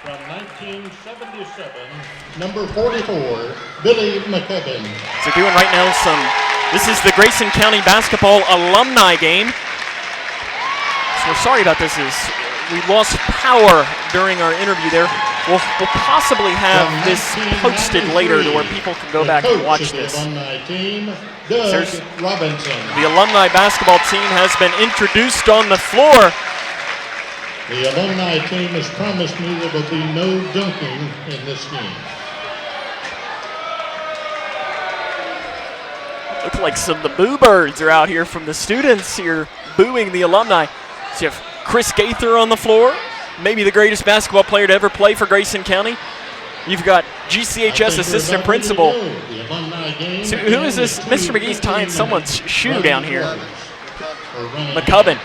From 1977, number 44, Billy McKibben. So doing right now this is the Grayson County basketball alumni game. So we're sorry about this, we lost power during our interview there. We'll possibly have this posted later to where people can go back and watch this. The alumni basketball team has been introduced on the floor. The alumni team has promised me there will be no dunking in this game. Look like some of the boo birds are out here from the students here booing the alumni. So you have Chris Gaither on the floor, maybe the greatest basketball player to ever play for Grayson County. You've got GCHS assistant principal. So who is this? Mr. McGee's tying someone's shoe down here. McCubbin.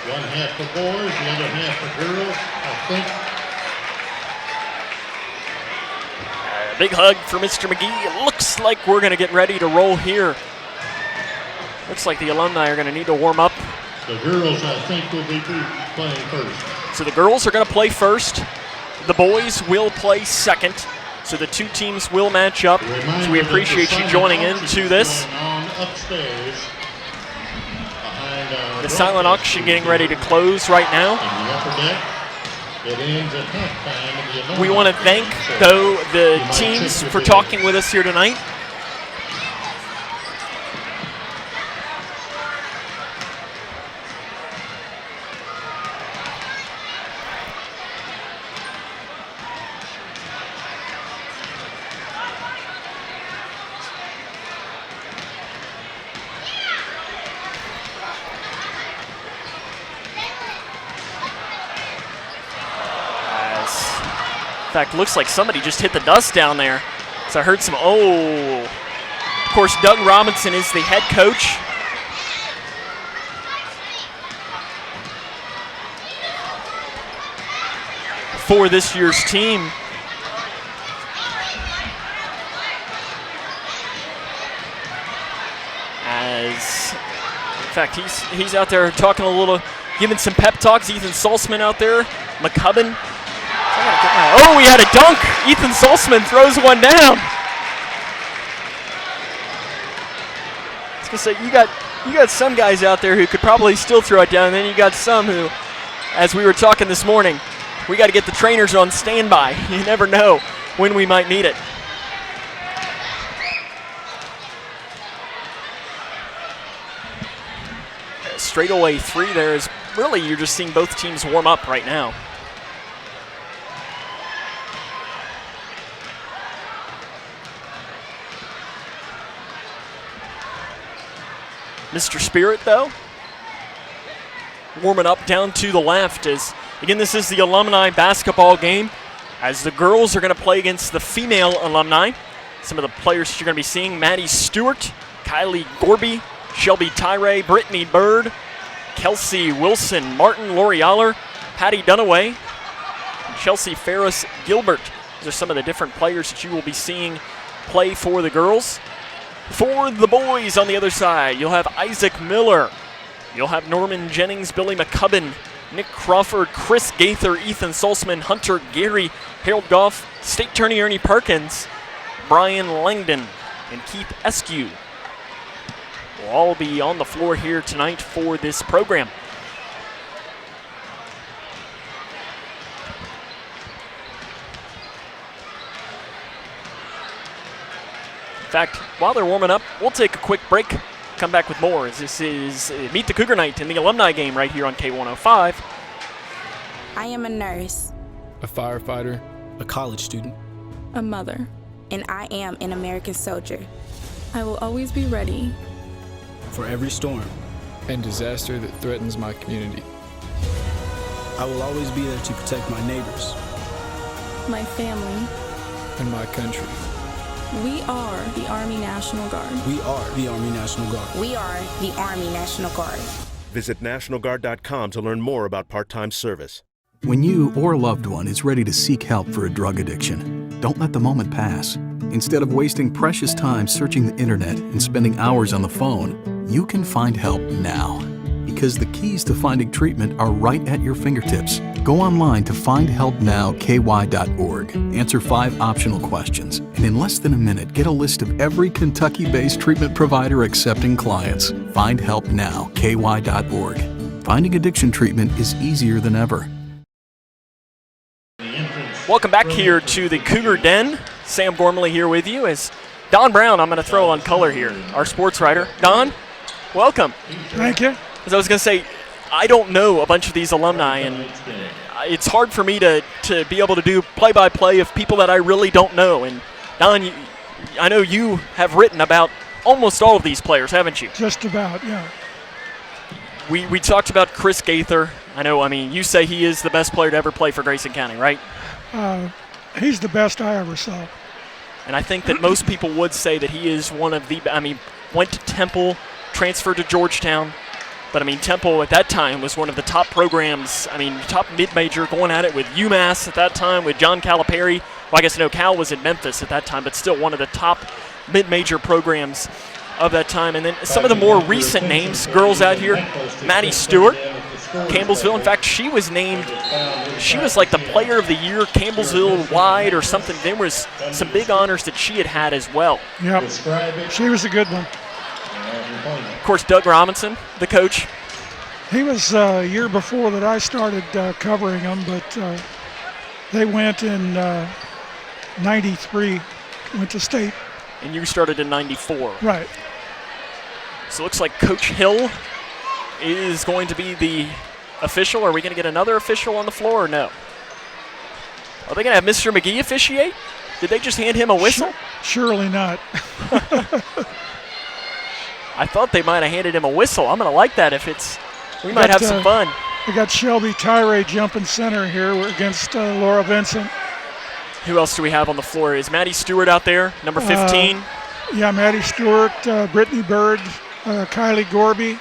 One half for boys, the other half for girls, I think. Big hug for Mr. McGee. It looks like we're going to get ready to roll here. Looks like the alumni are going to need to warm up. The girls, I think, will be playing first. So the girls are going to play first. The boys will play second. So the two teams will match up. So we appreciate you joining into this. The silent auction getting ready to close right now. We want to thank, though, the teams for talking with us here tonight. In fact, looks like somebody just hit the dust down there. So I heard some, Of course, Doug Robinson is the head coach. For this year's team. In fact, he's out there talking a little, giving some pep talks. Ethan Salzman out there, McCubbin. Oh, we had a dunk. Ethan Salzman throws one down. I was gonna say you got some guys out there who could probably still throw it down, and then you got some who, as we were talking this morning, we got to get the trainers on standby. You never know when we might need it. Straightaway three there is really, you're just seeing both teams warm up right now. Mr. Spirit, though, warming up down to the left. Again, this is the alumni basketball game, as the girls are going to play against the female alumni. Some of the players you're going to be seeing: Maddie Stewart, Kylie Gorby, Shelby Tyree, Brittany Bird, Kelsey Wilson, Martin Lorialler, Patty Dunaway, and Chelsea Ferris Gilbert. These are some of the different players that you will be seeing play for the girls. For the boys on the other side, you'll have Isaac Miller. You'll have Norman Jennings, Billy McCubbin, Nick Crawford, Chris Gaither, Ethan Salzman, Hunter Gary, Harold Goff, State Attorney Ernie Perkins, Brian Langdon, and Keith Eskew will all be on the floor here tonight for this program. In fact, while they're warming up, we'll take a quick break, come back with more, as this is Meet the Cougar Night in the alumni game right here on K105. I am a nurse, a firefighter, a college student, a mother, and I am an American soldier. I will always be ready for every storm and disaster that threatens my community. I will always be there to protect my neighbors, my family, and my country. We are the Army National Guard. We are the Army National Guard. We are the Army National Guard. Visit nationalguard.com to learn more about part-time service. When you or a loved one is ready to seek help for a drug addiction, don't let the moment pass. Instead of wasting precious time searching the internet and spending hours on the phone, you can find help now. Because the keys to finding treatment are right at your fingertips. Go online to findhelpnowky.org, answer 5 optional questions, and in less than a minute, get a list of every Kentucky-based treatment provider accepting clients. Findhelpnowky.org. Finding addiction treatment is easier than ever. Welcome back here to the Cougar Den. Sam Gormley here with you as Don Brown, I'm going to throw on color here, our sports writer. Don, welcome. Thank you. As I was going to say, I don't know a bunch of these alumni, and it's hard for me to be able to do play-by-play of people that I really don't know. And Don, I know you have written about almost all of these players, haven't you? Just about, yeah. We talked about Chris Gaither. I mean, you say he is the best player to ever play for Grayson County, right? He's the best I ever saw. And I think that most people would say that he is one of the, went to Temple, transferred to Georgetown. But, Temple at that time was one of the top programs, top mid-major, going at it with UMass at that time, with John Calipari. Well, I guess, no, Cal was in Memphis at that time, but still one of the top mid-major programs of that time. And then some of the more recent names, girls out here, Maddie Stewart, Campbellsville. In fact, she was named, she was like the player of the year, Campbellsville wide or something. There was some big honors that she had as well. Yep, she was a good one. Of course, Doug Robinson, the coach. He was a year before that I started covering them, but they went in 93, went to state. And you started in 94. Right. So it looks like Coach Hill is going to be the official. Are we going to get another official on the floor or no? Are they going to have Mr. McGee officiate? Did they just hand him a whistle? Surely not. I thought they might have handed him a whistle. I'm going to like that if it's, we might have some fun. We got Shelby Tyree jumping center here against Laura Vincent. Who else do we have on the floor? Is Maddie Stewart out there, number 15? Yeah, Maddie Stewart, Brittany Bird, Kylie Gorby,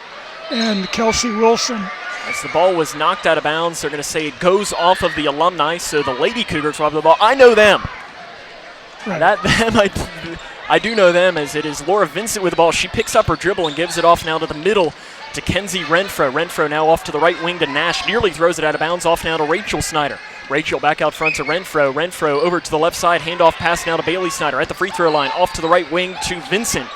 and Kelsey Wilson. As the ball was knocked out of bounds, they're going to say it goes off of the Alumni, so the Lady Cougars will have the ball. I know them. Right. I do know them, as it is Laura Vincent with the ball. She picks up her dribble and gives it off now to the middle to Kenzie Renfro. Renfro now off to the right wing to Nash. Nearly throws it out of bounds, off now to Rachel Snyder. Rachel back out front to Renfro. Renfro over to the left side. Handoff pass now to Bailey Snyder at the free throw line. Off to the right wing to Vincent.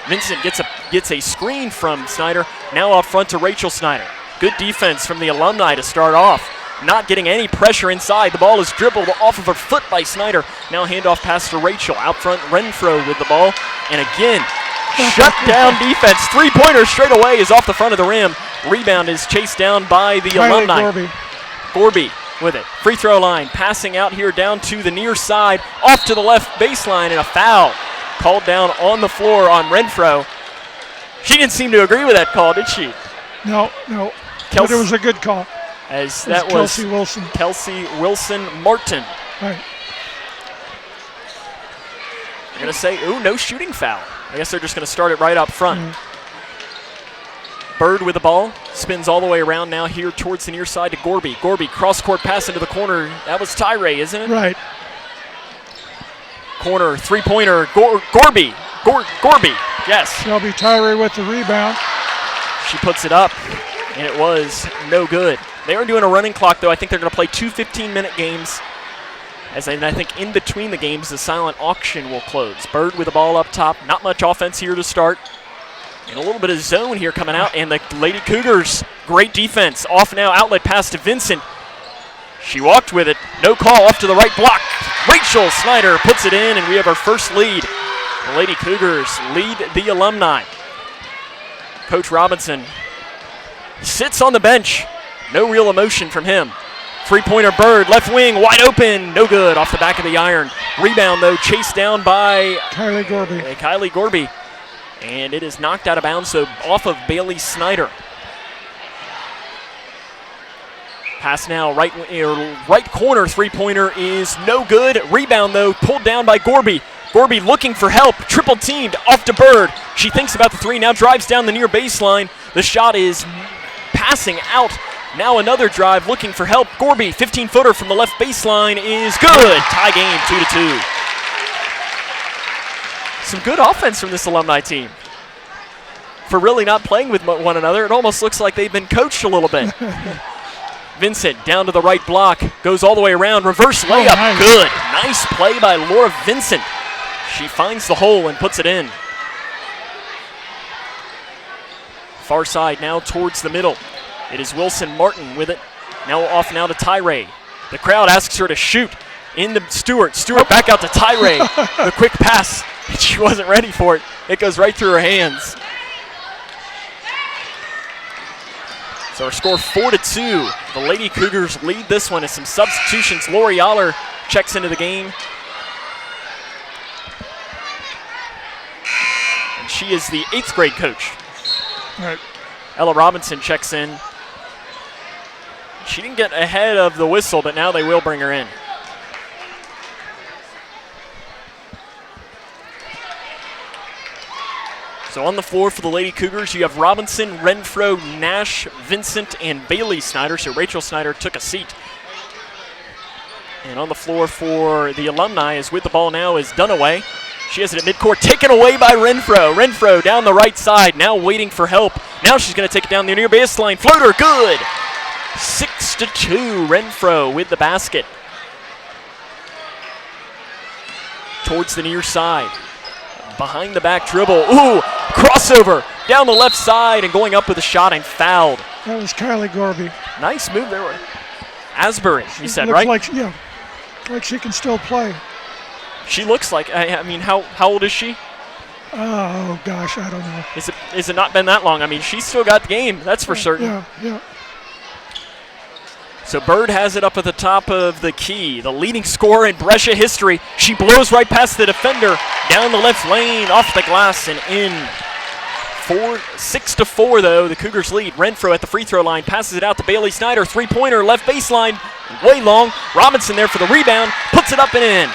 Vincent gets a screen from Snyder. Now out front to Rachel Snyder. Good defense from the Alumni to start off. Not getting any pressure inside. The ball is dribbled off of her foot by Snyder. Now handoff pass to Rachel. Out front, Renfro with the ball. And again, shut down defense. Three-pointer straight away is off the front of the rim. Rebound is chased down by the Alumni. Gorby with it. Free throw line. Passing out here down to the near side. Off to the left baseline, and a foul called down on the floor on Renfro. She didn't seem to agree with that call, did she? No. But it was a good call. As that was Kelsey Wilson Martin. Right. They're going to say, ooh, no shooting foul. I guess they're just going to start it right up front. Bird with the ball. Spins all the way around now here towards the near side to Gorby. Gorby, cross-court pass into the corner. That was Tyree, isn't it? Right. Corner, three-pointer, Gorby. Gorby, yes. Shelby Tyree with the rebound. She puts it up, and it was no good. They are doing a running clock, though. I think they're going to play 2 15-minute games. And I think in between the games, the silent auction will close. Bird with the ball up top. Not much offense here to start. And a little bit of zone here coming out. And the Lady Cougars, great defense. Off now, outlet pass to Vincent. She walked with it. No call, off to the right block. Rachel Snyder puts it in, and we have our first lead. The Lady Cougars lead the Alumni. Coach Robinson sits on the bench. No real emotion from him. Three-pointer Bird, left wing, wide open. No good, off the back of the iron. Rebound, though, chased down by Kylie Gorby. And it is knocked out of bounds, so off of Bailey Snyder. Pass now, right corner, three-pointer is no good. Rebound, though, pulled down by Gorby. Gorby looking for help, triple teamed, off to Bird. She thinks about the three, now drives down the near baseline. The shot is passing out. Now another drive, looking for help. Gorby, 15-footer from the left baseline is good. Tie game, 2-2. Some good offense from this Alumni team. For really not playing with one another, it almost looks like they've been coached a little bit. Vincent down to the right block, goes all the way around, reverse layup, nice. good. Nice play by Laura Vincent. She finds the hole and puts it in. Far side now towards the middle. It is Wilson Martin with it. Now off now to Tyree. The crowd asks her to shoot. In the Stewart. Stewart back out to Tyree. The quick pass. She wasn't ready for it. It goes right through her hands. So our score 4-2. The Lady Cougars lead this one as some substitutions. Lori Aller checks into the game. And she is the 8th grade coach. Right. Ella Robinson checks in. She didn't get ahead of the whistle, but now they will bring her in. So on the floor for the Lady Cougars, you have Robinson, Renfro, Nash, Vincent, and Bailey Snyder. So Rachel Snyder took a seat. And on the floor for the Alumni is with the ball now is Dunaway. She has it at midcourt, taken away by Renfro. Renfro down the right side, now waiting for help. Now she's going to take it down the near baseline. Floater, good. 6-2, Renfro with the basket. Towards the near side. Behind the back dribble. Ooh, crossover down the left side and going up with a shot and fouled. That was Kylie Gorby. Nice move there. Asbury, you said, Looks right? like she can still play. She looks like, I mean, how old is she? Oh, gosh, I don't know. Is it not been that long? I mean, she's still got the game, that's for certain. Yeah. So Bird has it up at the top of the key. The leading scorer in Brescia history. She blows right past the defender, down the left lane, off the glass, and in. 6-4, though, the Cougars lead. Renfro at the free throw line, passes it out to Bailey Snyder. Three-pointer, left baseline, way long. Robinson there for the rebound, puts it up and in.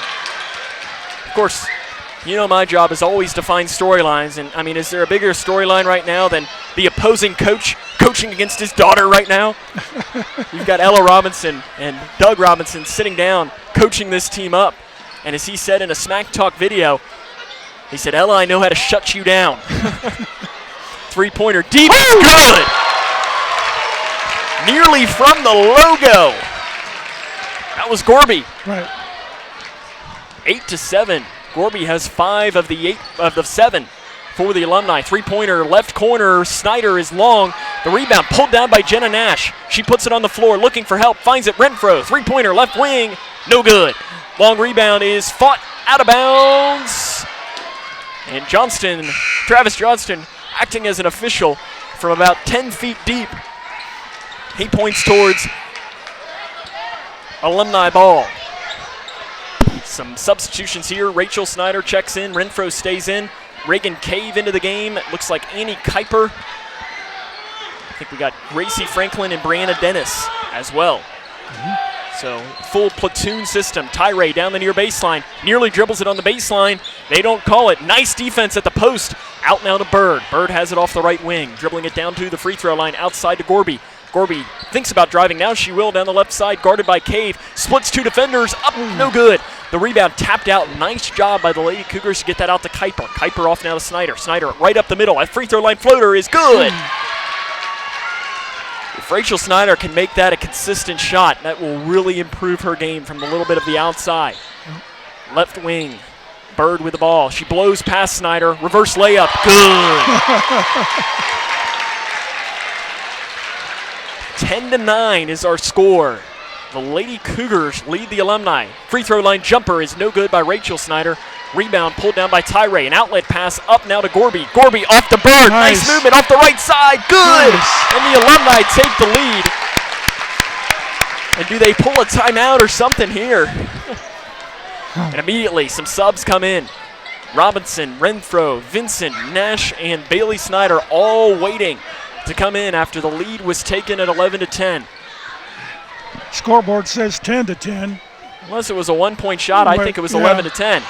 Of course, you know my job is always to find storylines, and I mean, is there a bigger storyline right now than the opposing coach coaching against his daughter right now? You've got Ella Robinson and Doug Robinson sitting down, coaching this team up, and as he said in a Smack Talk video, he said, Ella, I know how to shut you down. Three-pointer deep, good! Nearly from the logo. That was Gorby. Right. 8-7. Gorby has 5 of the 7 for the Alumni. Three-pointer, left corner. Snyder is long. The rebound pulled down by Jenna Nash. She puts it on the floor, looking for help. Finds it, Renfro. Three-pointer, left wing. No good. Long rebound is fought out of bounds. And Travis Johnston, acting as an official from about 10 feet deep. He points towards Alumni ball. Some substitutions here. Rachel Snyder checks in. Renfro stays in. Reagan Cave into the game. It looks like Annie Kuiper. I think we got Gracie Franklin and Brianna Dennis as well. So full platoon system. Tyree down the near baseline. Nearly dribbles it on the baseline. They don't call it. Nice defense at the post. Out now to Bird. Bird has it off the right wing. Dribbling it down to the free throw line outside to Gorby. Gorby thinks about driving. Now she will down the left side, guarded by Cave. Splits 2 defenders. Up, no good. The rebound tapped out. Nice job by the Lady Cougars to get that out to Kuiper. Kuiper off now to Snyder. Snyder right up the middle. That free throw line floater is good. If Rachel Snyder can make that a consistent shot, that will really improve her game from a little bit of the outside. Left wing. Bird with the ball. She blows past Snyder. Reverse layup. Good. 10-9 is our score. The Lady Cougars lead the Alumni. Free throw line jumper is no good by Rachel Snyder. Rebound pulled down by Tyree. An outlet pass up now to Gorby. Gorby off to Bird. Nice movement off the right side. Good. Nice. And the Alumni take the lead. And do they pull a timeout or something here? And immediately some subs come in. Robinson, Renfro, Vincent, Nash, and Bailey Snyder all waiting to come in after the lead was taken at 11-10. Scoreboard says 10-10. Unless it was a one-point shot, I think it was 11-10.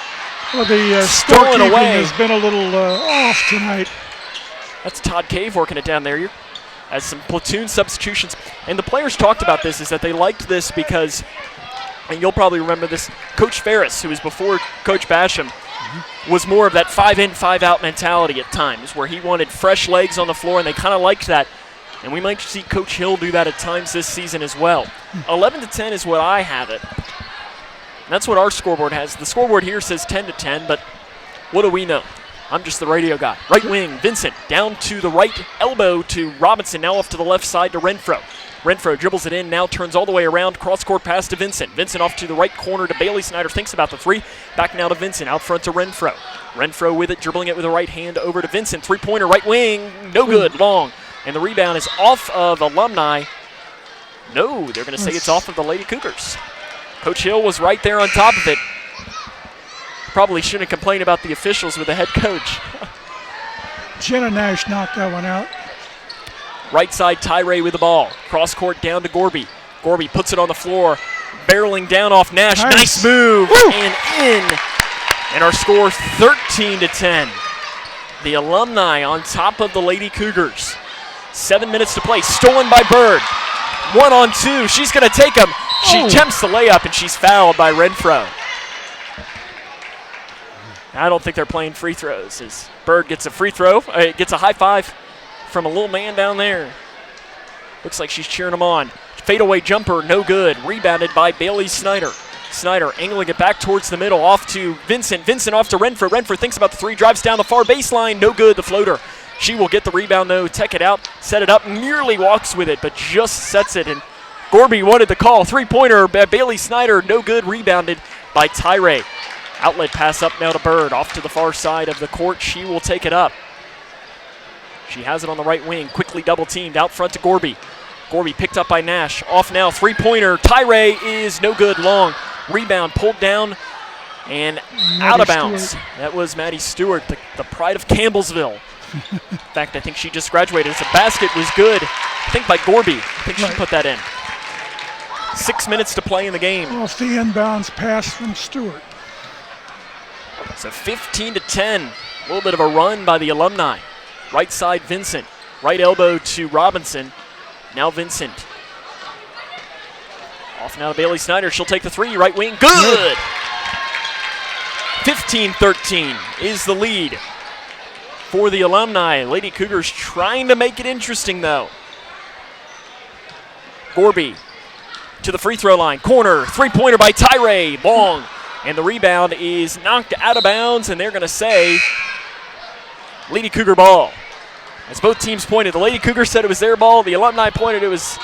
Well, the stolen scorekeeping away has been a little off tonight. That's Todd Cave working it down there. As some platoon substitutions. And the players talked about this, is that they liked this because, and you'll probably remember this, Coach Ferris, who was before Coach Basham, was more of that 5-in, 5-out mentality at times, where he wanted fresh legs on the floor, and they kind of liked that. And we might see Coach Hill do that at times this season as well. 11-10 is what I have it. And that's what our scoreboard has. The scoreboard here says 10-10, but what do we know? I'm just the radio guy. Right wing, Vincent, down to the right elbow to Robinson, now off to the left side to Renfro. Renfro dribbles it in, now turns all the way around, cross-court pass to Vincent. Vincent off to the right corner to Bailey Snyder, thinks about the three. Back now to Vincent, out front to Renfro. Renfro with it, dribbling it with the right hand over to Vincent. Three-pointer, right wing, no good, long. And the rebound is off of Alumni. No, they're going to say it's off of the Lady Cougars. Coach Hill was right there on top of it. Probably shouldn't complain about the officials with the head coach. Jenna Nash knocked that one out. Right side, Tyree with the ball. Cross court down to Gorby. Gorby puts it on the floor, barreling down off Nash. Nice move. Woo! And in. And our score 13-10. The Alumni on top of the Lady Cougars. 7 minutes to play. Stolen by Bird. 1-on-2. She's going to take him. She attempts the layup, and she's fouled by Renfro. I don't think they're playing free throws as Bird gets a free throw. Gets a high five from a little man down there. Looks like she's cheering him on. Fadeaway jumper, no good. Rebounded by Bailey Snyder. Snyder angling it back towards the middle, off to Vincent. Vincent off to Renfro. Renfro thinks about the three, drives down the far baseline. No good, the floater. She will get the rebound, though, tech it out, set it up, nearly walks with it, but just sets it. And Gorby wanted the call. Three-pointer, Bailey Snyder, no good, rebounded by Tyree. Outlet pass up now to Bird, off to the far side of the court. She will take it up. She has it on the right wing, quickly double-teamed, out front to Gorby. Gorby picked up by Nash, off now, three-pointer. Tyree is no good, long. Rebound pulled down and out of bounds. That was Maddie Stewart, the pride of Campbellsville. In fact, I think she just graduated. The basket was good, I think by Gorby. I think she put that in. 6 minutes to play in the game. Off the inbounds pass from Stewart. So 15-10. A little bit of a run by the Alumni. Right side, Vincent. Right elbow to Robinson. Now Vincent. Off now to Bailey Snyder. She'll take the three. Right wing. Good! 15-13 is the lead for the Alumni. Lady Cougars trying to make it interesting, though. Gorby to the free throw line. Corner. Three-pointer by Tyree. Long. And the rebound is knocked out of bounds, and they're going to say Lady Cougar ball. As both teams pointed, the Lady Cougars said it was their ball. The Alumni pointed it was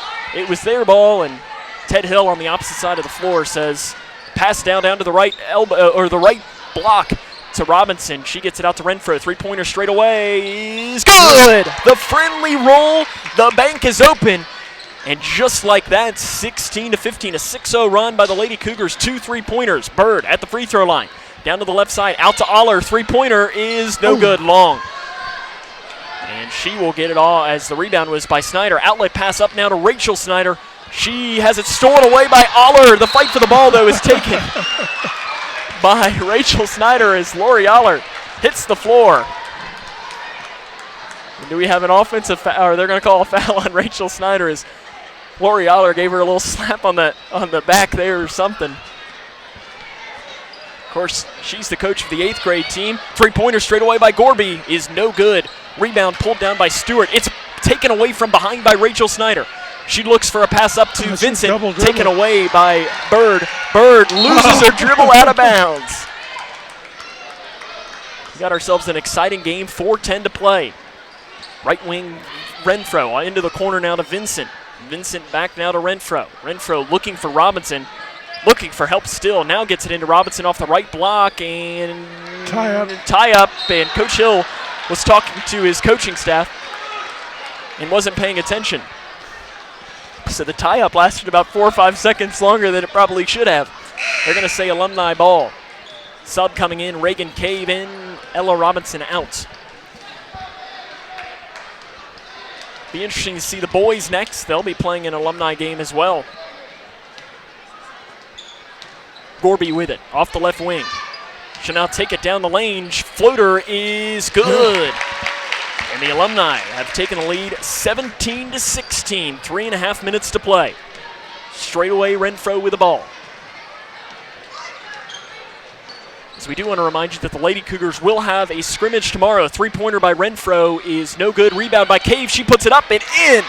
their ball, and Ted Hill on the opposite side of the floor says pass down to the right elbow or the right block to Robinson. She gets it out to Renfro. Three-pointer straight away is good. The friendly roll. The bank is open. And just like that, 16-15, a 6-0 run by the Lady Cougars. 2 3-pointers. Bird at the free throw line. Down to the left side, out to Aller. Three-pointer is no good, long. And she will get it all as the rebound was by Snyder. Outlet pass up now to Rachel Snyder. She has it stolen away by Aller. The fight for the ball, though, is taken by Rachel Snyder as Lori Aller hits the floor. And do we have an offensive foul, or they're going to call a foul on Rachel Snyder as Lori Aller gave her a little slap on the back there or something. Of course, she's the coach of the 8th grade team. Three-pointer straight away by Gorby is no good. Rebound pulled down by Stewart. It's taken away from behind by Rachel Snyder. She looks for a pass up to Vincent, taken away by Bird. Bird loses her dribble out of bounds. We got ourselves an exciting game, 4:10 to play. Right wing Renfro into the corner now to Vincent. Vincent back now to Renfro. Renfro looking for Robinson, looking for help still. Now gets it into Robinson off the right block and tie up. And Coach Hill was talking to his coaching staff and wasn't paying attention. So the tie-up lasted about 4 or 5 seconds longer than it probably should have. They're going to say Alumni ball. Sub coming in, Reagan Cave in, Ella Robinson out. Be interesting to see the boys next. They'll be playing an Alumni game as well. Gorby with it, off the left wing. She'll now take it down the lane. Floater is good. And the Alumni have taken the lead 17-16, 3.5 minutes to play. Straight away, Renfro with the ball. So we do want to remind you that the Lady Cougars will have a scrimmage tomorrow. Three-pointer by Renfro is no good. Rebound by Cave. She puts it up and in.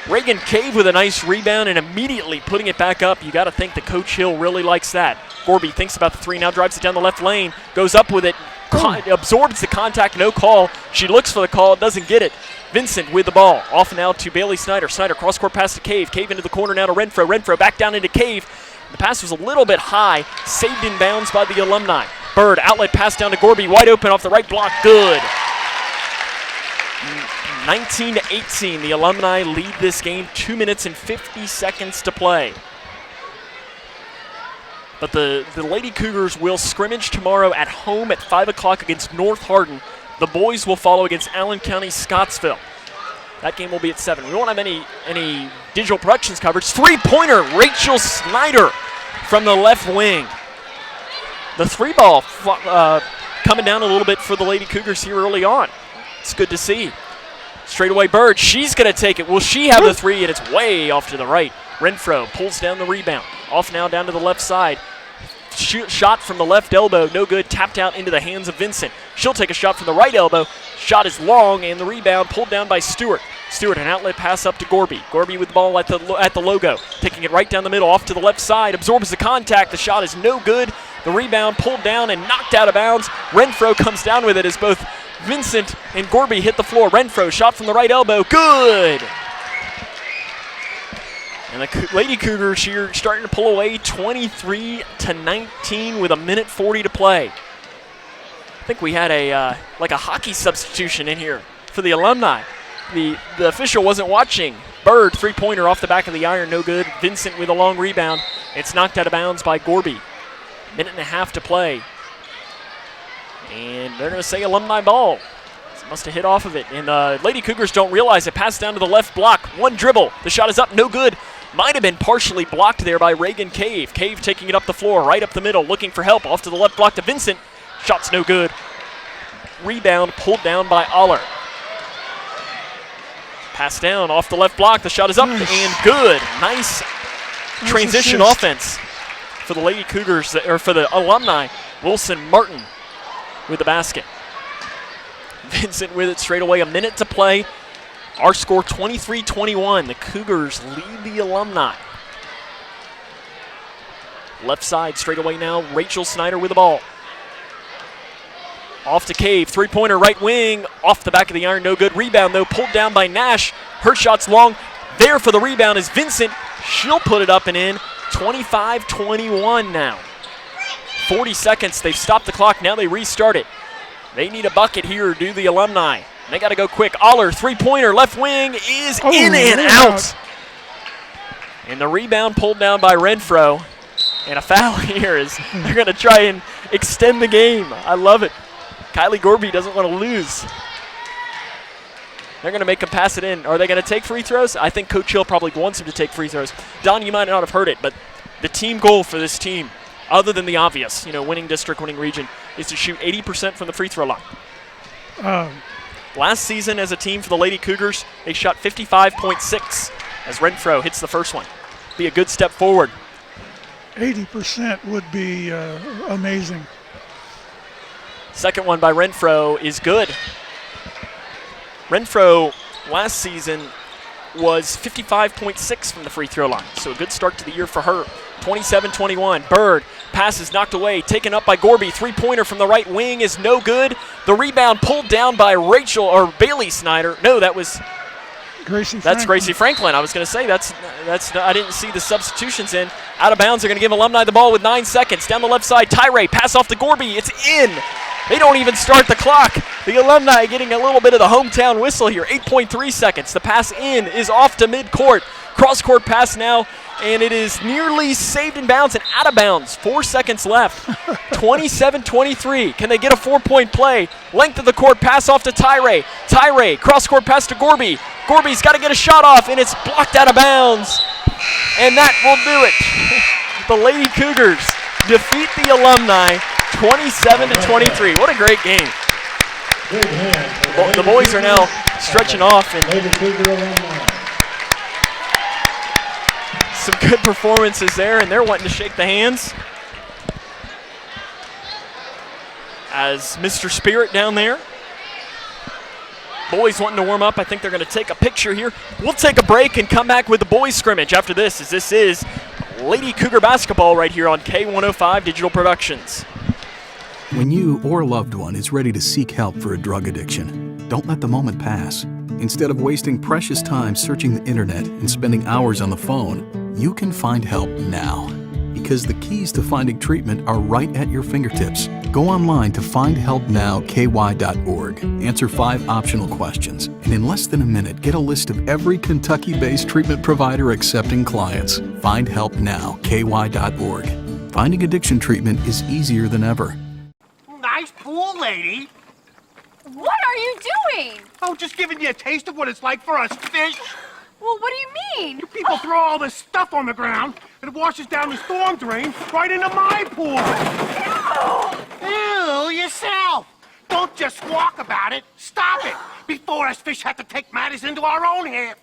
Reagan Cave with a nice rebound and immediately putting it back up. You got to think that Coach Hill really likes that. Gorby thinks about the three, now drives it down the left lane, goes up with it, absorbs the contact, no call. She looks for the call, doesn't get it. Vincent with the ball, off and out to Bailey Snyder. Snyder cross-court pass to Cave. Cave into the corner now to Renfro. Renfro back down into Cave. The pass was a little bit high, saved in bounds by the Alumni. Bird, outlet pass down to Gorby, wide open off the right block, good. 19-18, the Alumni lead this game, 2 minutes and 50 seconds to play. But the Lady Cougars will scrimmage tomorrow at home at 5 o'clock against North Hardin. The boys will follow against Allen County Scottsville. That game will be at 7. We won't have any digital productions coverage. Three-pointer, Rachel Snyder from the left wing. The three ball coming down a little bit for the Lady Cougars here early on. It's good to see. Straightaway Bird, she's going to take it. Will she have the three? And it's way off to the right. Renfro pulls down the rebound. Off now down to the left side. Shot from the left elbow, no good. Tapped out into the hands of Vincent. She'll take a shot from the right elbow. Shot is long, and the rebound pulled down by Stewart. Stewart, an outlet pass up to Gorby. Gorby with the ball at the logo. Taking it right down the middle, off to the left side. Absorbs the contact. The shot is no good. The rebound pulled down and knocked out of bounds. Renfro comes down with it as both Vincent and Gorby hit the floor. Renfro, shot from the right elbow, good! And the Lady Cougars here starting to pull away 23-19 with 1:40 to play. I think we had a hockey substitution in here for the Alumni. The official wasn't watching. Bird, three-pointer off the back of the iron, no good. Vincent with a long rebound. It's knocked out of bounds by Gorby. 1.5 to play. And they're going to say Alumni ball. Must have hit off of it. And Lady Cougars don't realize it. Pass down to the left block. One dribble. The shot is up. No good. Might have been partially blocked there by Reagan Cave. Cave taking it up the floor, right up the middle, looking for help. Off to the left block to Vincent. Shot's no good. Rebound pulled down by Aller. Pass down off the left block. The shot is up and good. Nice transition offense for the Lady Cougars, or for the Alumni. Wilson Martin with the basket. Vincent with it straight away. 1 minute to play. Our score 23-21. The Cougars lead the Alumni. Left side straight away now. Rachel Snyder with the ball. Off to Cave. Three-pointer right wing. Off the back of the iron. No good. Rebound though. Pulled down by Nash. Her shot's long. There for the rebound is Vincent. She'll put it up and in. 25-21 now. 40 seconds. They've stopped the clock. Now they restart it. They need a bucket here, do the Alumni. They got to go quick. Aller, three-pointer, left wing is in and out. And the rebound pulled down by Renfro. And a foul here is they're going to try and extend the game. I love it. Kylie Gorby doesn't want to lose. They're going to make him pass it in. Are they going to take free throws? I think Coach Hill probably wants him to take free throws. Don, you might not have heard it, but the team goal for this team, other than the obvious, winning district, winning region, is to shoot 80% from the free throw line. Last season as a team for the Lady Cougars, they shot 55.6 as Renfro hits the first one. Be a good step forward. 80% would be amazing. Second one by Renfro is good. Renfro last season was 55.6 from the free throw line, so a good start to the year for her. 27-21. Bird, pass is knocked away, taken up by Gorby. Three-pointer from the right wing is no good. The rebound pulled down by Bailey Snyder. No, that's Gracie Franklin. I was going to say that's I didn't see the substitutions in. Out of bounds. They're going to give Alumni the ball with 9 seconds. Down the left side, Tyree, pass off to Gorby. It's in. They don't even start the clock. The Alumni getting a little bit of the hometown whistle here. 8.3 seconds. The pass in is off to midcourt. Cross-court pass now, and it is nearly saved in bounds and out of bounds. 4 seconds left. 27-23. Can they get a 4-point play? Length of the court, pass off to Tyree. Tyree, cross-court pass to Gorby. Gorby's got to get a shot off, and it's blocked out of bounds. And that will do it. The Lady Cougars defeat the Alumni 27-23. What a great game. Well, the boys are now stretching off, and some good performances there, and they're wanting to shake the hands. As Mr. Spirit down there boys wanting to warm up. I think they're going to take a picture here. We'll take a break and come back with the boys scrimmage after this, as this is Lady Cougar basketball right here on K105 Digital Productions. When you or a loved one is ready to seek help for a drug addiction, don't let the moment pass. Instead of wasting precious time searching the internet and spending hours on the phone, you can find help now. Because the keys to finding treatment are right at your fingertips. Go online to findhelpnowky.org. Answer 5 optional questions, and in less than a minute, get a list of every Kentucky-based treatment provider accepting clients. Findhelpnowky.org. Finding addiction treatment is easier than ever. Nice pool, lady. What are you doing? Oh, just giving you a taste of what it's like for us fish. Well, what do you mean? You people throw all this stuff on the ground, and it washes down the storm drain right into my pool. Ew! Ew, yourself. Don't just walk about it. Stop it before us fish have to take matters into our own hands.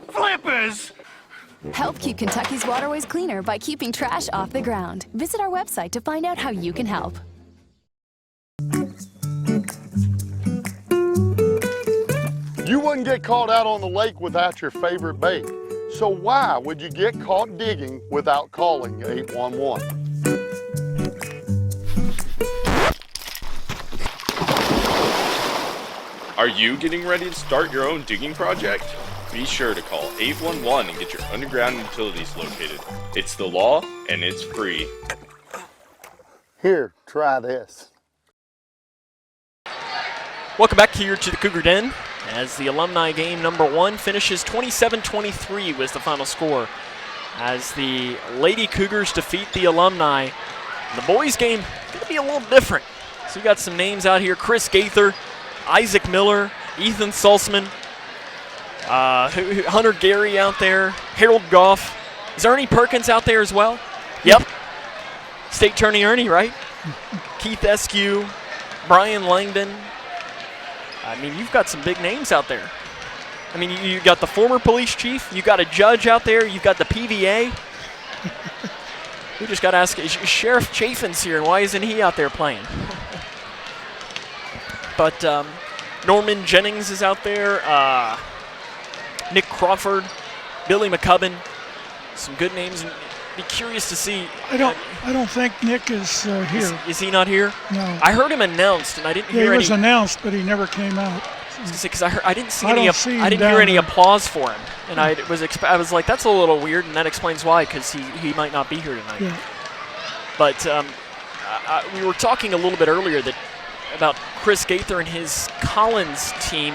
Flippers! Help keep Kentucky's waterways cleaner by keeping trash off the ground. Visit our website to find out how you can help. You wouldn't get caught out on the lake without your favorite bait. So why would you get caught digging without calling 811? Are you getting ready to start your own digging project? Be sure to call 811 and get your underground utilities located. It's the law and it's free. Here, try this. Welcome back here to the Cougar Den, as the Alumni game number 1 finishes 27-23 was the final score, as the Lady Cougars defeat the Alumni. The boys game going to be a little different. So we got some names out here: Chris Gaither, Isaac Miller, Ethan Salzman, Hunter Gary out there, Harold Goff. Is there Ernie Perkins out there as well? Yep. State Attorney Ernie, right? Keith Eskew, Brian Langdon. I mean, you've got some big names out there. I mean, you got the former police chief, you got a judge out there, you've got the PVA. We just got to ask, is Sheriff Chafin's here, and why isn't he out there playing? But Norman Jennings is out there, Nick Crawford, Billy McCubbin, some good names. And be curious to see. I don't think Nick is here. Is he not here? No. I heard him announced, and I didn't hear he any. was announced, but he never came out. Because I didn't see I any. don't see him I didn't down hear any there. applause for him, and I was like, that's a little weird, and that explains why, because he might not be here tonight. Yeah. But we were talking a little bit earlier about Chris Gaither and his Collins team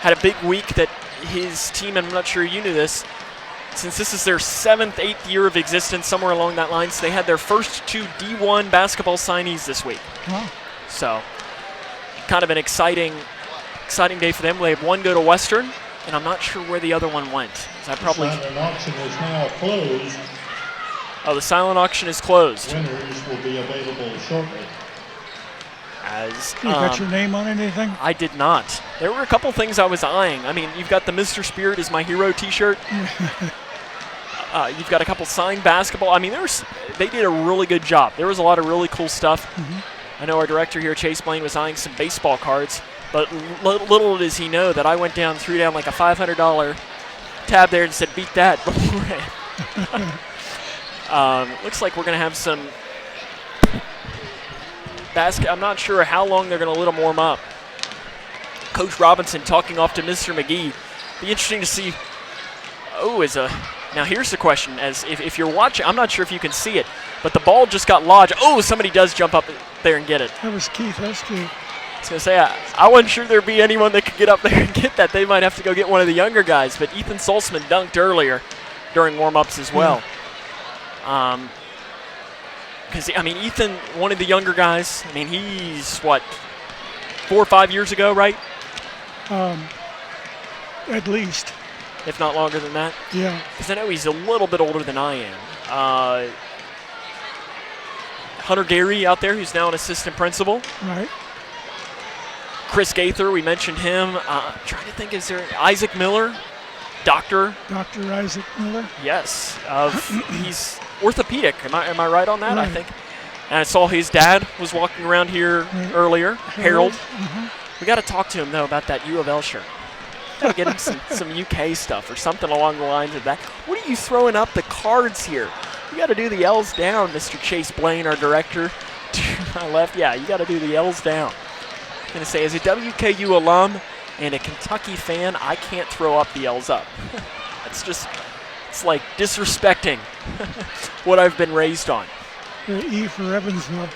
had a big week. That his team, and I'm not sure you knew this, since this is their 7th, 8th year of existence, somewhere along that line, so they had their first 2 D1 basketball signees this week. Wow. So kind of an exciting day for them. They have one go to Western, and I'm not sure where the other one went. The silent auction is now closed. Oh, the silent auction is closed. Winners will be available shortly. You got your name on anything? I did not. There were a couple things I was eyeing. I mean, you've got the Mr. Spirit is my hero t-shirt. You've got a couple signed basketball. I mean, they did a really good job. There was a lot of really cool stuff. I know our director here, Chase Blaine, was eyeing some baseball cards, but little does he know that I threw down like a $500 tab there and said, beat that. Looks like we're going to have some basket. I'm not sure how long they're going to let them warm up. Coach Robinson talking off to Mr. McGee. Be interesting to see. Now here's the question: as if you're watching, I'm not sure if you can see it, but the ball just got lodged. Oh, somebody does jump up there and get it. That was Keith Eskew. I was going to say, I wasn't sure there'd be anyone that could get up there and get that. They might have to go get one of the younger guys, but Ethan Salzman dunked earlier during warm-ups as well. Because, I mean, Ethan, one of the younger guys, I mean, he's, 4 or 5 years ago, right? At least. If not longer than that? Yeah. Because I know he's a little bit older than I am. Hunter Gary out there, who's now an assistant principal. Right. Chris Gaither, we mentioned him. Trying to think, is there Isaac Miller? Dr. Isaac Miller? Yes. He's orthopedic. Am I right on that? Right. I think. And I saw his dad was walking around here earlier, Harold. We got to talk to him, though, about that U of L shirt. Got to get him some UK stuff or something along the lines of that. What are you throwing up the cards here? You got to do the L's down, Mr. Chase Blaine, our director. To my left, yeah, you got to do the L's down. I'm going to say, as a WKU alum and a Kentucky fan, I can't throw up the L's up. It's like disrespecting what I've been raised on. The E for Evansville.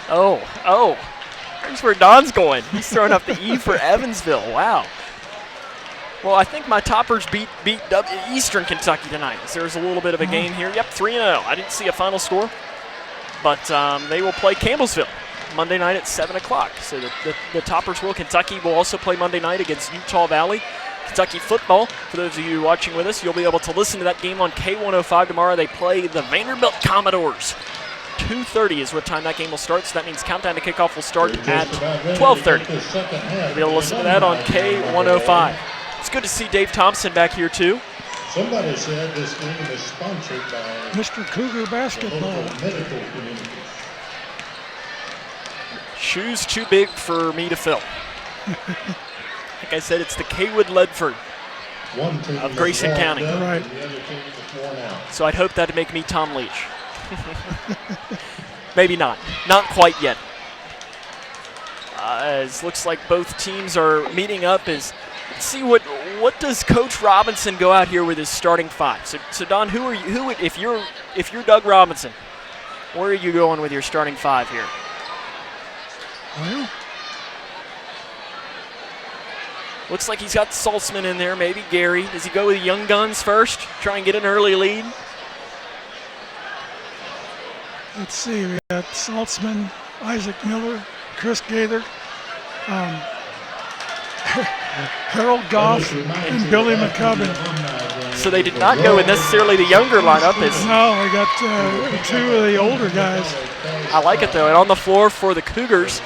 Oh. There's where Don's going. He's throwing up the E for Evansville. Wow. Well, I think my Toppers beat Eastern Kentucky tonight. So there's a little bit of a game here. Yep, 3-0. I didn't see a final score. But they will play Campbellsville Monday night at 7 o'clock. So the Toppers will. Kentucky will also play Monday night against Utah Valley. Kentucky football, for those of you watching with us, you'll be able to listen to that game on K105 tomorrow. They play the Vanderbilt Commodores. 2:30 is what time that game will start, so that means countdown to kickoff will start at 12:30. You'll be able to listen to that on K105. It's good to see Dave Thompson back here, too. Somebody said this game is sponsored by Mr. Cougar Basketball. medical community. Shoes too big for me to fill. Like I said, it's the Kaywood Ledford of Grayson County. Right. So I'd hope that'd make me Tom Leach. Maybe not. Not quite yet. As looks like both teams are meeting up. Let's see what does Coach Robinson go out here with his starting five. So Don, if you're Doug Robinson, where are you going with your starting five here? Well, looks like he's got Saltzman in there, maybe Gary. Does he go with the young guns first? Try and get an early lead? let's see. We got Saltzman, Isaac Miller, Chris Gaither, Harold Goff, and Billy McCubbin. So they did not go with necessarily the younger lineup. No, we got two of the older guys. I like it, though. And on the floor for the Cougars,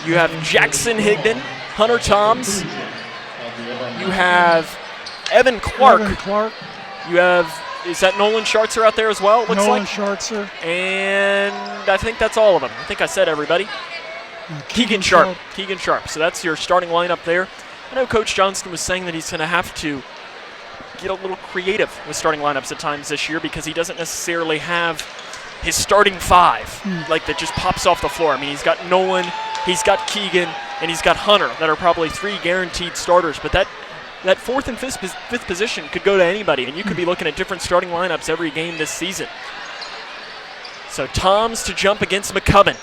you have Jackson Higdon, Hunter Toms. You have Evan Clark. You have, is that Nolan Schartzer out there as well? It looks Nolan like. Schartzer. And I think that's all of them. I think I said everybody. Keegan Sharp. Keegan Sharp. So that's your starting lineup there. I know Coach Johnston was saying that he's going to have to get a little creative with starting lineups at times this year because he doesn't necessarily have his starting five like that just pops off the floor. I mean, he's got Nolan, he's got Keegan, and he's got Hunter that are probably three guaranteed starters. But that fourth and fifth position could go to anybody, and you could be looking at different starting lineups every game this season. So Toms to jump against McCubbin.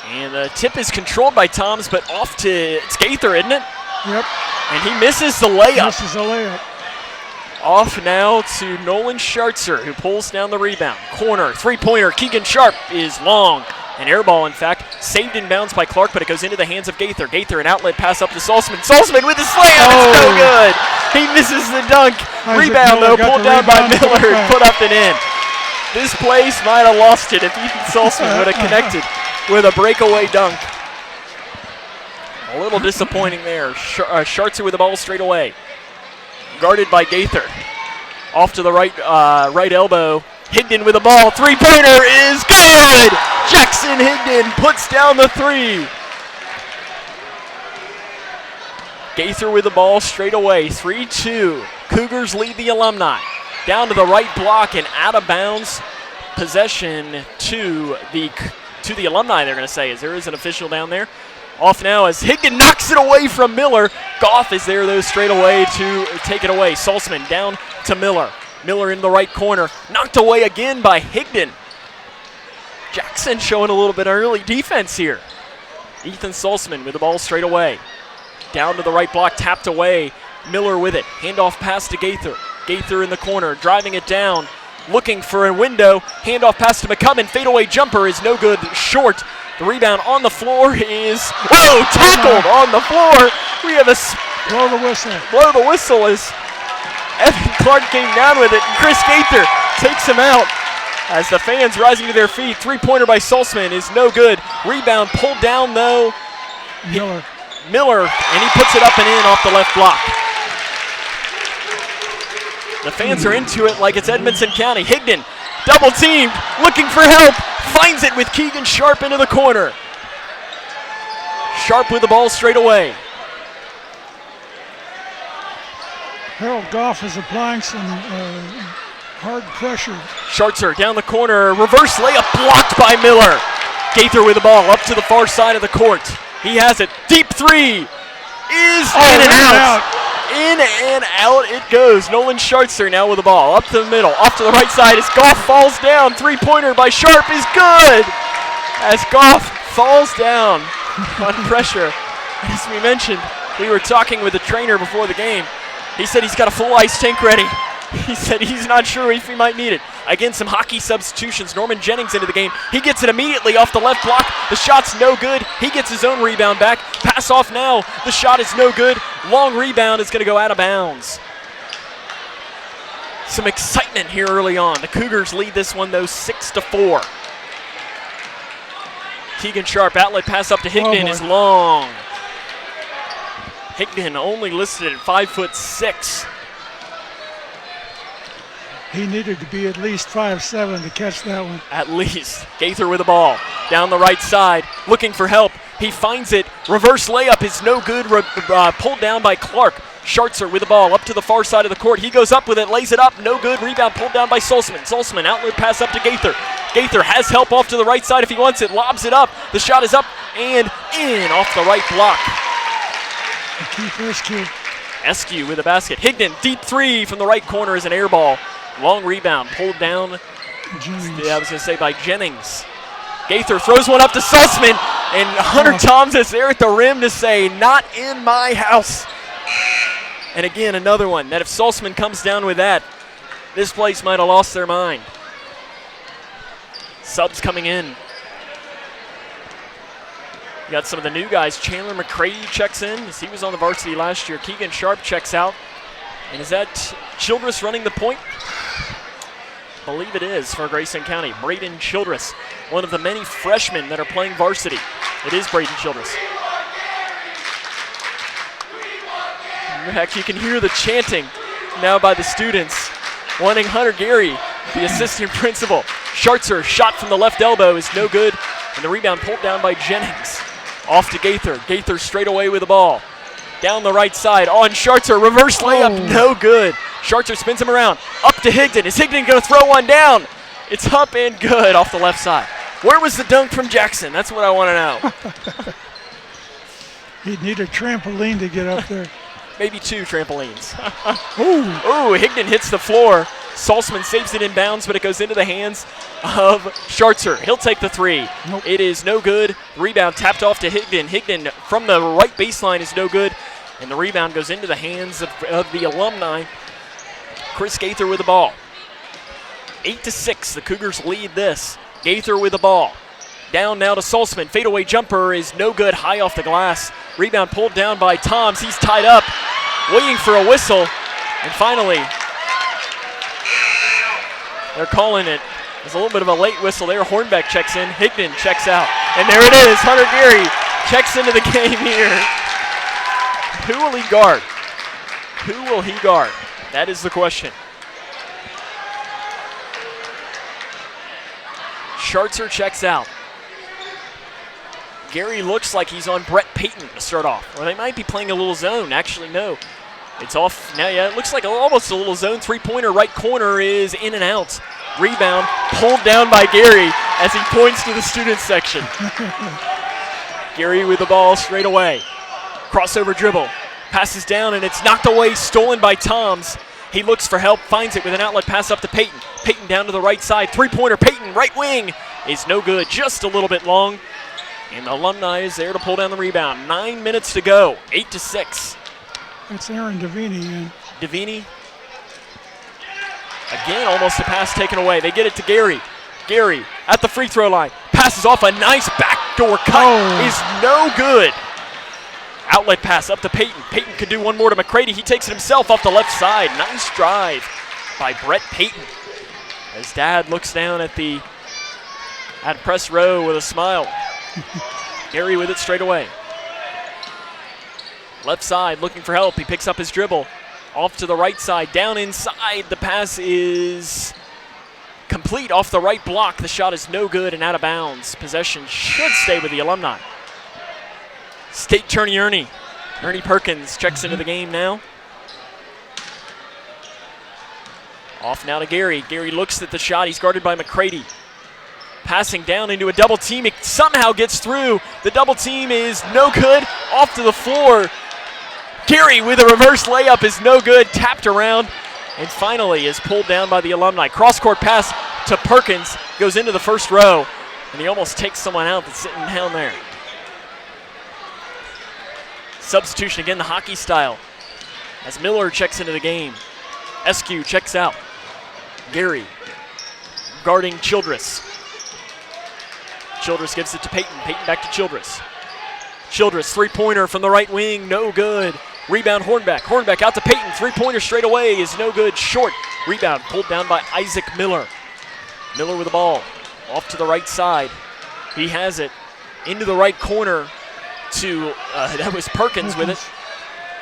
And the tip is controlled by Toms, but off to, it's Gaither, isn't it? Yep. And he misses the layup. Misses the layup. Off now to Nolan Schartzer, who pulls down the rebound. Corner, three-pointer, Keegan Sharp is long. An air ball, in fact, saved in bounds by Clark, but it goes into the hands of Gaither. Gaither, an outlet pass up to Saltzman. Saltzman with the slam, it's no good. He misses the dunk. Rebound, though, pulled down by Miller, put up and in. This place might have lost it if Ethan Saltzman would have connected with a breakaway dunk. A little disappointing there. Schartzer with the ball straight away. Guarded by Gaither. Off to the right elbow. Higdon with the ball. Three-pointer is good! Jackson Higdon puts down the three. Gaither with the ball straight away. 3-2. Cougars lead the Alumni. Down to the right block and out of bounds. Possession to the Alumni, they're going to say, as there is an official down there. Off now as Higdon knocks it away from Miller. Goff is there, though, straight away to take it away. Saltzman down to Miller. Miller in the right corner. Knocked away again by Higdon. Jackson showing a little bit of early defense here. Ethan Saltzman with the ball straight away. Down to the right block, tapped away. Miller with it. Handoff pass to Gaither. Gaither in the corner, driving it down. Looking for a window. Handoff pass to McCubbin. Fadeaway jumper is no good. Short. The rebound on the floor is, tackled on the floor. We have a blow the whistle. Blow the whistle as Evan Clark came down with it, and Chris Gaither takes him out as the fans rising to their feet. Three-pointer by Saltzman is no good. Rebound pulled down, though. Miller, and he puts it up and in off the left block. The fans are into it like it's Edmonson County. Higdon, double teamed, looking for help, finds it with Keegan Sharp into the corner. Sharp with the ball straight away. Harold Goff is applying some hard pressure. Schartzer down the corner, reverse layup blocked by Miller. Gaither with the ball up to the far side of the court. He has it. Deep three is in and out. In and out it goes. Nolan Schartzer now with the ball. Up to the middle. Off to the right side as Goff falls down. Three-pointer by Sharp is good. As Goff falls down on pressure. As we mentioned, we were talking with the trainer before the game. He said he's got a full ice tank ready. He said he's not sure if he might need it. Again, some hockey substitutions. Norman Jennings into the game. He gets it immediately off the left block. The shot's no good. He gets his own rebound back. Pass off now. The shot is no good. Long rebound is going to go out of bounds. Some excitement here early on. The Cougars lead this one, though, 6-4. Keegan Sharp, outlet pass up to Higdon is long. Higdon only listed at 5'6". He needed to be at least 5'7" to catch that one. At least. Gaither with the ball. Down the right side. Looking for help. He finds it. Reverse layup is no good. Pulled down by Clark. Schartzer with the ball up to the far side of the court. He goes up with it. Lays it up. No good. Rebound pulled down by Solzman. Solzman outlet pass up to Gaither. Gaither has help off to the right side if he wants it. Lobs it up. The shot is up and in off the right block. Keith Eskew. Eskew with the basket. Higdon, deep three from the right corner is an air ball. Long rebound pulled down, I was going to say by Jennings. Gaither throws one up to Sussman, and Hunter Toms is there at the rim to say, not in my house. And again, another one that if Sussman comes down with that, this place might have lost their mind. Subs coming in. You got some of the new guys. Chandler McCready checks in, as he was on the varsity last year. Keegan Sharp checks out. And is that Childress running the point? I believe it is for Grayson County. Braden Childress, one of the many freshmen that are playing varsity. It is Braden Childress. Heck, you can hear the chanting now by the students, wanting Hunter Gary, the assistant principal. Schartzer, shot from the left elbow is no good, and the rebound pulled down by Jennings. Off to Gaither. Gaither straight away with the ball. Down the right side on Schartzer. Reverse layup, no good. Schartzer spins him around. Up to Higdon. Is Higdon going to throw one down? It's up and good off the left side. Where was the dunk from Jackson? That's what I want to know. He'd need a trampoline to get up there. Maybe two trampolines. Ooh, Higdon hits the floor. Salzman saves it in bounds, but it goes into the hands of Schartzer. He'll take the three. Nope. It is no good. Rebound tapped off to Higdon. Higdon from the right baseline is no good. And the rebound goes into the hands of the Alumni. Chris Gaither with the ball. 8-6, the Cougars lead this. Gaither with the ball. Down now to Salzman. Fadeaway jumper is no good, high off the glass. Rebound pulled down by Toms. He's tied up, waiting for a whistle. And finally, they're calling it. There's a little bit of a late whistle there. Hornbeck checks in. Higdon checks out. And there it is. Hunter Gary checks into the game here. Who will he guard? Who will he guard? That is the question. Schartzer checks out. Gary looks like he's on Brett Payton to start off. Or they might be playing a little zone. Actually, no. It's off now. Yeah, it looks like almost a little zone. Three-pointer right corner is in and out. Rebound pulled down by Gary as he points to the student section. Gary with the ball straight away. Crossover dribble. Passes down and it's knocked away, stolen by Toms. He looks for help, finds it with an outlet pass up to Payton. Payton down to the right side. Three-pointer, Payton, right wing is no good, just a little bit long. And the Alumni is there to pull down the rebound. 9 minutes to go, 8-6. It's Aaron Davini in. Davini. Again, almost a pass taken away. They get it to Gary. Gary at the free throw line. Passes off a nice backdoor cut. Is no good. Outlet pass up to Payton. Payton could do one more to McCready. He takes it himself off the left side. Nice drive by Brett Payton. As Dad looks down at press row with a smile. Gary with it straight away. Left side looking for help. He picks up his dribble. Off to the right side. Down inside. The pass is complete off the right block. The shot is no good and out of bounds. Possession should stay with the Alumni. State tourney Ernie Perkins checks into the game now. Off now to Gary. Gary looks at the shot. He's guarded by McCready. Passing down into a double team. It somehow gets through. The double team is no good. Off to the floor. Gary with a reverse layup is no good. Tapped around and finally is pulled down by the Alumni. Cross-court pass to Perkins. Goes into the first row. And he almost takes someone out that's sitting down there. Substitution again, the hockey style. As Miller checks into the game. Eskew checks out. Gary guarding Childress. Childress gives it to Peyton. Peyton back to Childress. Childress, three-pointer from the right wing, no good. Rebound, Hornbeck. Hornbeck out to Peyton. Three-pointer straight away is no good. Short. Rebound pulled down by Isaac Miller. Miller with the ball. Off to the right side. He has it into the right corner to, that was Perkins with it.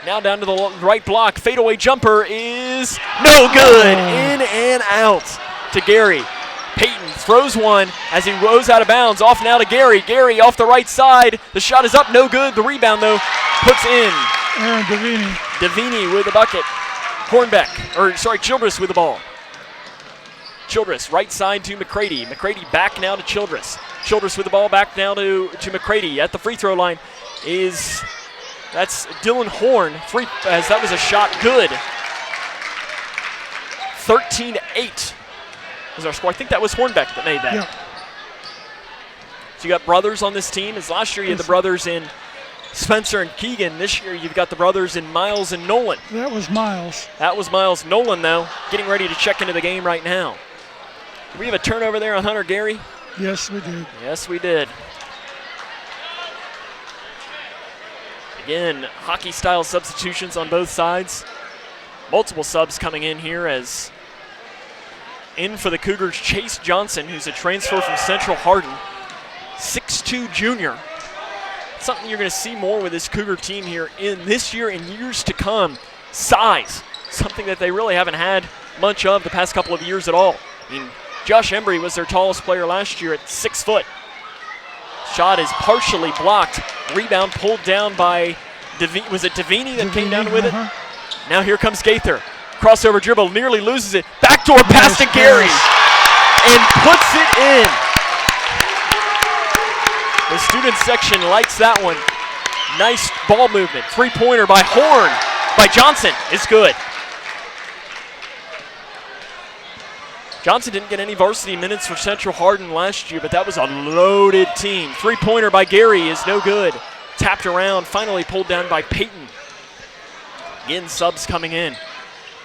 Now down to the right block. Fadeaway jumper is no good. In and out to Gary. Peyton throws one as he rows out of bounds. Off now to Gary. Gary off the right side. The shot is up, no good. The rebound, though, puts in. Aaron Davini. Davini with the bucket. Childress with the ball. Childress, right side to McCready. McCready back now to Childress. Childress with the ball back now to McCready. At the free throw line that's Dylan Horn. As that was a shot good. 13-8 is our score. I think that was Hornbeck that made that. Yeah. So you got brothers on this team. As last year you had the brothers in Spencer and Keegan. This year you've got the brothers in Miles and Nolan. That was Miles. That was Miles. Nolan, though, getting ready to check into the game right now. Did we have a turnover there on Hunter Gary? Yes, we did. Yes, we did. Again, hockey-style substitutions on both sides. Multiple subs coming in here as in for the Cougars, Chase Johnson, who's a transfer from Central Hardin. 6'2 junior. Something you're going to see more with this Cougar team here in this year and years to come. Size. Something that they really haven't had much of the past couple of years at all. I mean, Josh Embry was their tallest player last year at 6 foot. Shot is partially blocked. Rebound pulled down by, was it Davini that came down with it? Now here comes Gaither. Crossover dribble, nearly loses it. Backdoor pass to Gary. And puts it in. The student section likes that one. Nice ball movement. Three-pointer by Johnson is good. Johnson didn't get any varsity minutes for Central Hardin last year, but that was a loaded team. Three-pointer by Gary is no good. Tapped around, finally pulled down by Peyton. Again, subs coming in.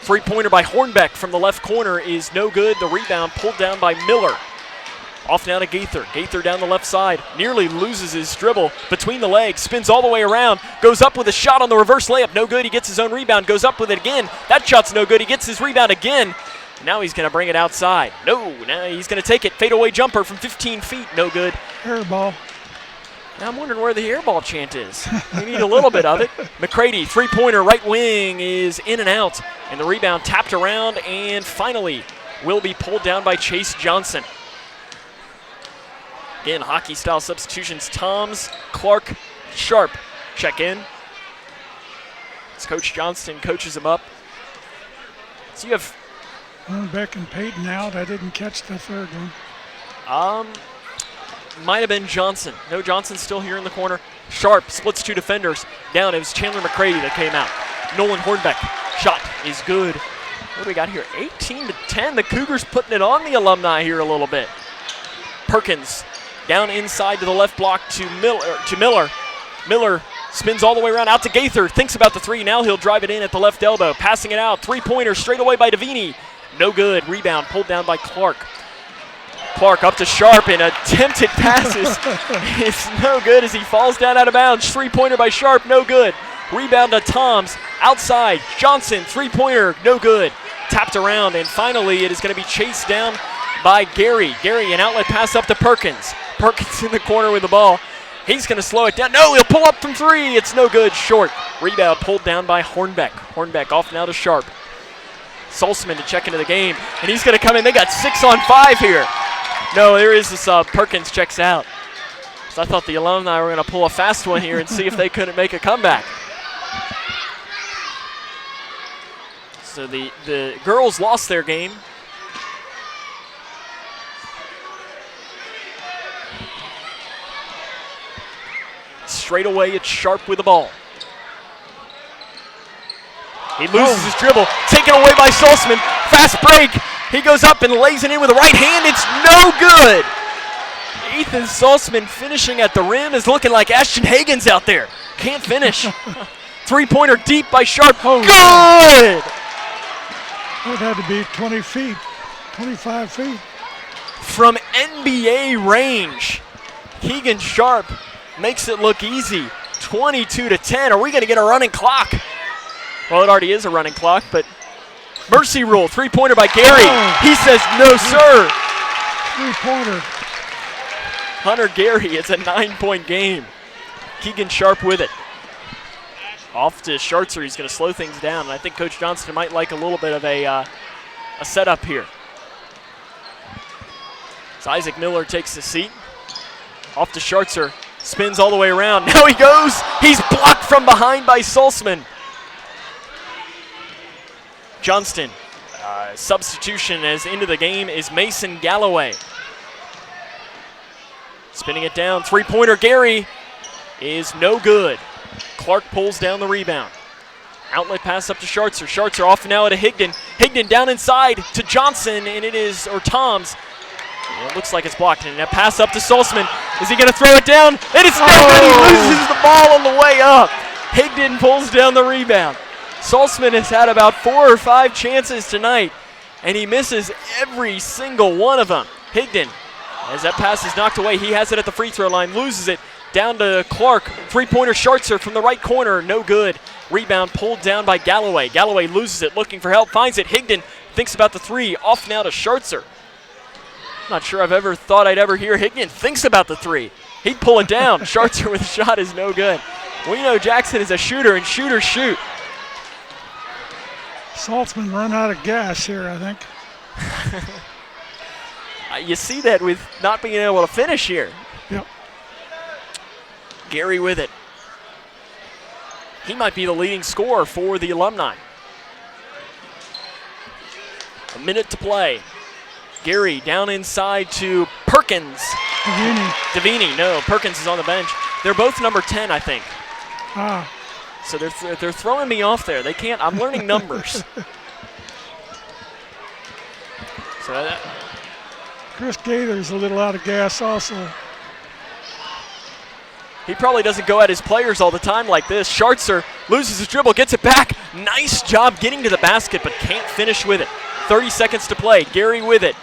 Three-pointer by Hornbeck from the left corner is no good. The rebound pulled down by Miller. Off now to Gaither. Gaither down the left side. Nearly loses his dribble between the legs. Spins all the way around. Goes up with a shot on the reverse layup. No good. He gets his own rebound. Goes up with it again. That shot's no good. He gets his rebound again. Now he's going to bring it outside. No, now he's going to take it. Fadeaway jumper from 15 feet. No good. Air ball. Now I'm wondering where the air ball chant is. We need a little bit of it. McCready, three-pointer, right wing is in and out. And the rebound tapped around and finally will be pulled down by Chase Johnson. Again, hockey-style substitutions. Toms, Clark, Sharp check in. As Coach Johnston coaches him up. So you have Hornbeck and Peyton out. I didn't catch the third one. Might have been Johnson. No, Johnson's still here in the corner. Sharp splits two defenders. Down, it was Chandler McCready that came out. Nolan Hornbeck, shot is good. What do we got here? 18-10. The Cougars putting it on the Alumni here a little bit. Perkins down inside to the left block to Miller. Miller spins all the way around out to Gaither. Thinks about the three. Now he'll drive it in at the left elbow. Passing it out. Three-pointer straight away by Davini. No good. Rebound pulled down by Clark. Clark up to Sharp and attempted passes. It's no good as he falls down out of bounds. Three-pointer by Sharp. No good. Rebound to Toms. Outside. Johnson. Three-pointer. No good. Tapped around and finally it is going to be chased down by Gary. Gary, an outlet pass up to Perkins. Perkins in the corner with the ball. He's going to slow it down. No, he'll pull up from three. It's no good. Short. Rebound pulled down by Hornbeck. Hornbeck off now to Sharp. Solzman to check into the game, and he's going to come in. They got 6 on 5 here. No, there is a sub. Perkins checks out. So I thought the Alumni were going to pull a fast one here and see if they couldn't make a comeback. So the girls lost their game. Straight away, it's Sharp with the ball. He loses his dribble, taken away by Salzman. Fast break. He goes up and lays it in with the right hand. It's no good. Ethan Salzman finishing at the rim is looking like Ashton Hagen's out there. Can't finish. Three-pointer deep by Sharp. Good! That had to be 20 feet, 25 feet. From NBA range, Keegan Sharp makes it look easy. 22-10. Are we going to get a running clock? Well, it already is a running clock, but mercy rule. Three-pointer by Gary. He says no, sir. Three-pointer. Hunter Gary, it's a 9-point game. Keegan Sharp with it. Off to Schartzer, he's going to slow things down, and I think Coach Johnston might like a little bit of a setup here. So Isaac Miller takes the seat. Off to Schartzer, spins all the way around. Now he goes, he's blocked from behind by Salzman. Johnston, substitution as into the game is Mason Galloway. Spinning it down, three-pointer Gary is no good. Clark pulls down the rebound. Outlet pass up to Schartzer. Schartzer off now to Higdon. Higdon down inside to Johnson, and it is, or Toms. It looks like it's blocked, and a pass up to Salzman. Is he going to throw it down? It is no good. He loses the ball on the way up. Higdon pulls down the rebound. Salzman has had about 4 or 5 chances tonight, and he misses every single one of them. Higdon, as that pass is knocked away, he has it at the free throw line, loses it. Down to Clark, three-pointer Schartzer from the right corner, no good. Rebound pulled down by Galloway. Galloway loses it, looking for help, finds it. Higdon thinks about the three, off now to Schartzer. Not sure I've ever thought I'd ever hear Higdon thinks about the three. He'd pull it down. Schartzer with a shot is no good. We know Jackson is a shooter, and shooters shoot. Saltzman run out of gas here, I think. You see that with not being able to finish here. Yep. Gary with it. He might be the leading scorer for the Alumni. A minute to play. Gary down inside to Perkins. Davini, no, Perkins is on the bench. They're both number 10, I think. Ah. So they're throwing me off there. They can't, I'm learning numbers. So Chris Gaither's a little out of gas also. He probably doesn't go at his players all the time like this. Schartzer loses his dribble, gets it back. Nice job getting to the basket, but can't finish with it. 30 seconds to play. Gary with it.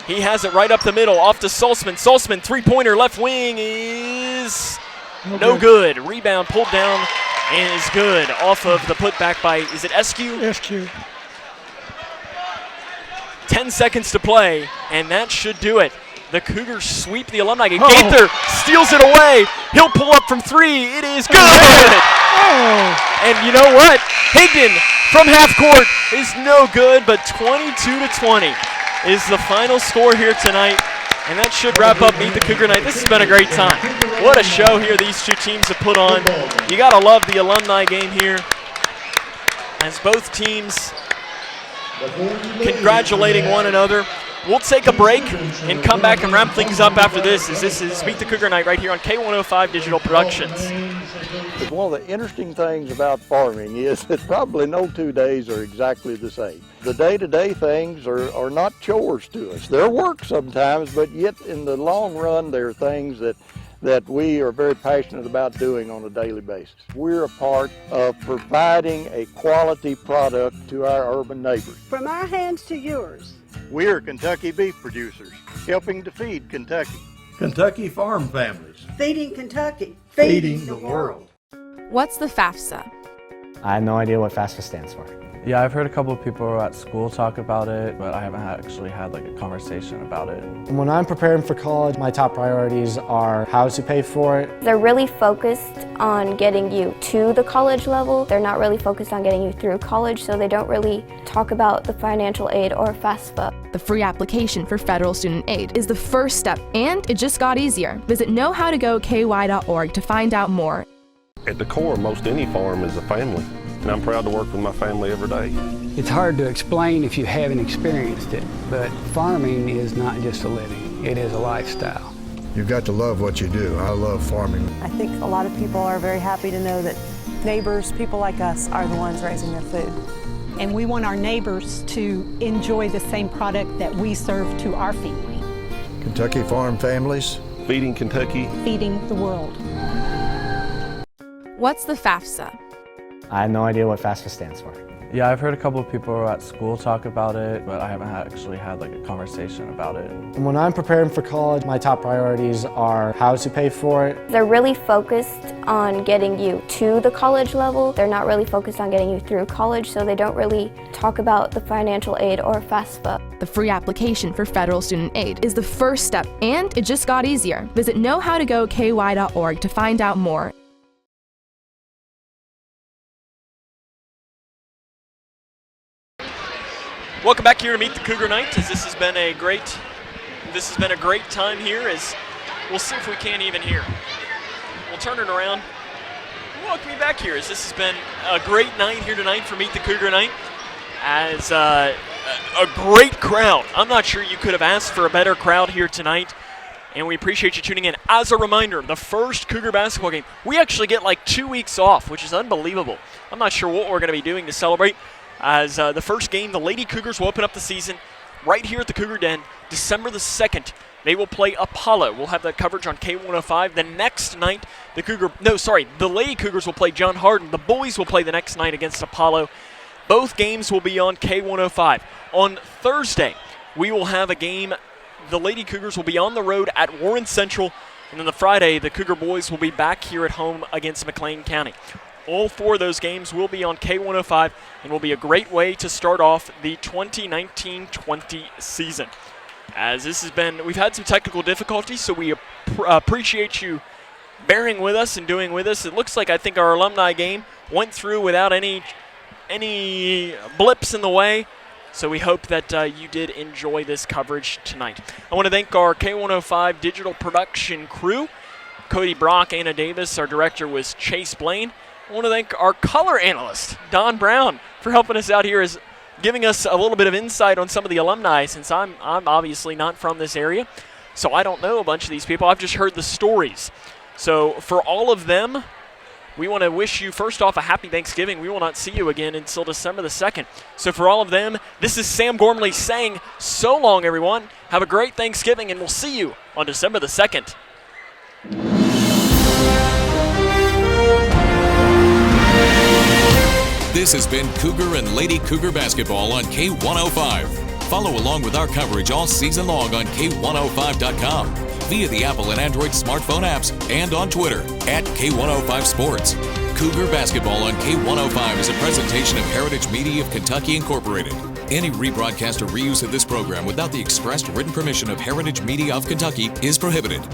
He has it right up the middle, off to Salzman. Salzman, three-pointer, left wing is no good. Rebound pulled down and is good. Off of the putback by, is it SQ? SQ. 10 seconds to play, and that should do it. The Cougars sweep the Alumni game. Gaither steals it away. He'll pull up from three. It is good. And you know what? Higdon from half court is no good, but 22-20 is the final score here tonight. And that should wrap up Meet the Cougar Night. This has been a great time. What a show here these two teams have put on. You got to love the Alumni game here, as both teams congratulating one another. We'll take a break and come back and wrap things up after this, as this is Meet the Cougar Night right here on K105 Digital Productions. One of the interesting things about farming is that probably no 2 days are exactly the same. The day-to-day things are not chores to us. They're work sometimes, but yet in the long run, they're things that we are very passionate about doing on a daily basis. We're a part of providing a quality product to our urban neighbors. From our hands to yours. We're Kentucky beef producers, helping to feed Kentucky. Kentucky farm families. Feeding Kentucky. Feeding the world. What's the FAFSA? I have no idea what FAFSA stands for. Yeah, I've heard a couple of people at school talk about it, but I haven't actually had like a conversation about it. When I'm preparing for college, my top priorities are how to pay for it. They're really focused on getting you to the college level. They're not really focused on getting you through college, so they don't really talk about the financial aid or FAFSA. The free application for federal student aid is the first step, and it just got easier. Visit knowhowtogoky.org to find out more. At the core, most any farm is a family, and I'm proud to work with my family every day. It's hard to explain if you haven't experienced it, but farming is not just a living, it is a lifestyle. You've got to love what you do. I love farming. I think a lot of people are very happy to know that neighbors, people like us, are the ones raising their food. And we want our neighbors to enjoy the same product that we serve to our family. Kentucky Farm Families. Feeding Kentucky. Feeding the world. What's the FAFSA? I have no idea what FAFSA stands for. Yeah, I've heard a couple of people at school talk about it, but I haven't actually had like a conversation about it. When I'm preparing for college, my top priorities are how to pay for it. They're really focused on getting you to the college level. They're not really focused on getting you through college, so they don't really talk about the financial aid or FAFSA. The free application for federal student aid is the first step, and it just got easier. Visit knowhowtogoky.org to find out more. Welcome back here to Meet the Cougar Night, as this has been a great time here. As we'll see if we can't even hear. We'll turn it around. Welcome you back here, as this has been a great night here tonight for Meet the Cougar Night. As a great crowd. I'm not sure you could have asked for a better crowd here tonight, and we appreciate you tuning in. As a reminder, the first Cougar basketball game, we actually get like 2 weeks off, which is unbelievable. I'm not sure what we're going to be doing to celebrate. As the first game, the Lady Cougars will open up the season right here at the Cougar Den, December the 2nd. They will play Apollo. We'll have that coverage on K105. The next night, the Lady Cougars will play John Hardin. The boys will play the next night against Apollo. Both games will be on K105. On Thursday, we will have a game. The Lady Cougars will be on the road at Warren Central. And then the Friday, the Cougar boys will be back here at home against McLean County. All 4 of those games will be on K105 and will be a great way to start off the 2019-20 season. As this has been, we've had some technical difficulties, so we appreciate you bearing with us and doing with us. It looks like I think our alumni game went through without any blips in the way, so we hope that you did enjoy this coverage tonight. I want to thank our K105 digital production crew, Cody Brock, Anna Davis. Our director was Chase Blaine. I want to thank our color analyst, Don Brown, for helping us out here, as giving us a little bit of insight on some of the alumni, since I'm obviously not from this area, so I don't know a bunch of these people. I've just heard the stories. So for all of them, we want to wish you, first off, a happy Thanksgiving. We will not see you again until December the 2nd. So for all of them, this is Sam Gormley saying so long, everyone. Have a great Thanksgiving, and we'll see you on December the 2nd. This has been Cougar and Lady Cougar basketball on K105. Follow along with our coverage all season long on K105.com, via the Apple and Android smartphone apps, and on Twitter at K105 Sports. Cougar basketball on K105 is a presentation of Heritage Media of Kentucky Incorporated. Any rebroadcast or reuse of this program without the expressed written permission of Heritage Media of Kentucky is prohibited.